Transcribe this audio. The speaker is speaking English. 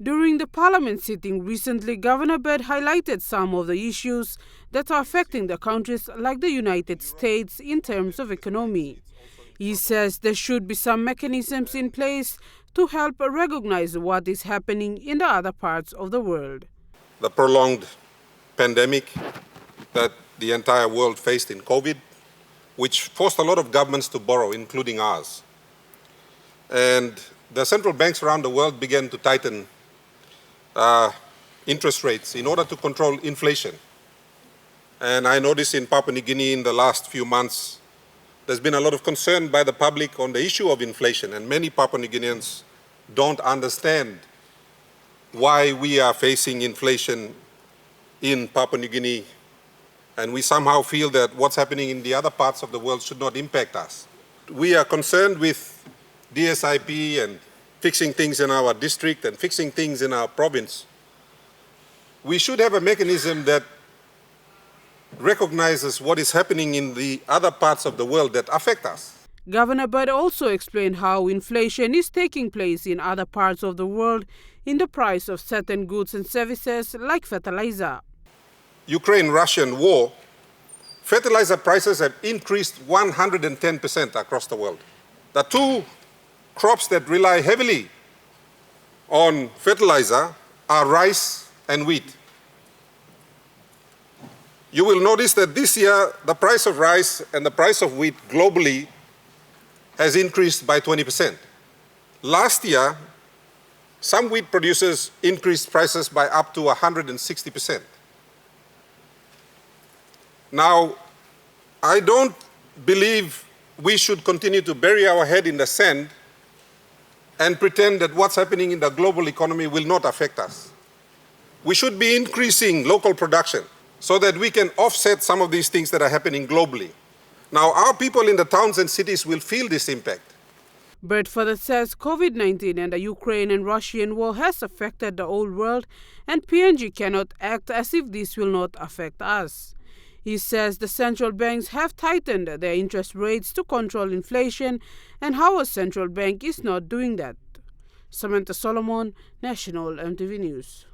During the Parliament sitting recently, Governor Bird highlighted some of the issues that are affecting the countries like the United States in terms of economy. He says there should be some mechanisms in place to help recognize what is happening in the other parts of the world. The prolonged pandemic that the entire world faced in COVID, which forced a lot of governments to borrow, including ours. And the central banks around the world began to tighten interest rates in order to control inflation. And I noticed in Papua New Guinea in the last few months, there's been a lot of concern by the public on the issue of inflation, and many Papua New Guineans don't understand why we are facing inflation in Papua New Guinea, and we somehow feel that what's happening in the other parts of the world should not impact us. We are concerned with DSIP and fixing things in our district and fixing things in our province. We should have a mechanism that recognizes what is happening in the other parts of the world that affect us. Governor Bird also explained how inflation is taking place in other parts of the world in the price of certain goods and services like fertilizer. Ukraine-Russian war, fertilizer prices have increased 110% across the world. The two crops that rely heavily on fertilizer are rice and wheat. You will notice that this year the price of rice and the price of wheat globally has increased by 20%. Last year, some wheat producers increased prices by up to 160%. Now, I don't believe we should continue to bury our head in the sand and pretend that what's happening in the global economy will not affect us. We should be increasing local production so that we can offset some of these things that are happening globally. Now, our people in the towns and cities will feel this impact. Bird further says COVID-19 and the Ukraine and Russian war has affected the whole world, and PNG cannot act as if this will not affect us. He says the central banks have tightened their interest rates to control inflation, and how a central bank is not doing that. Samantha Solomon, National EMTV News.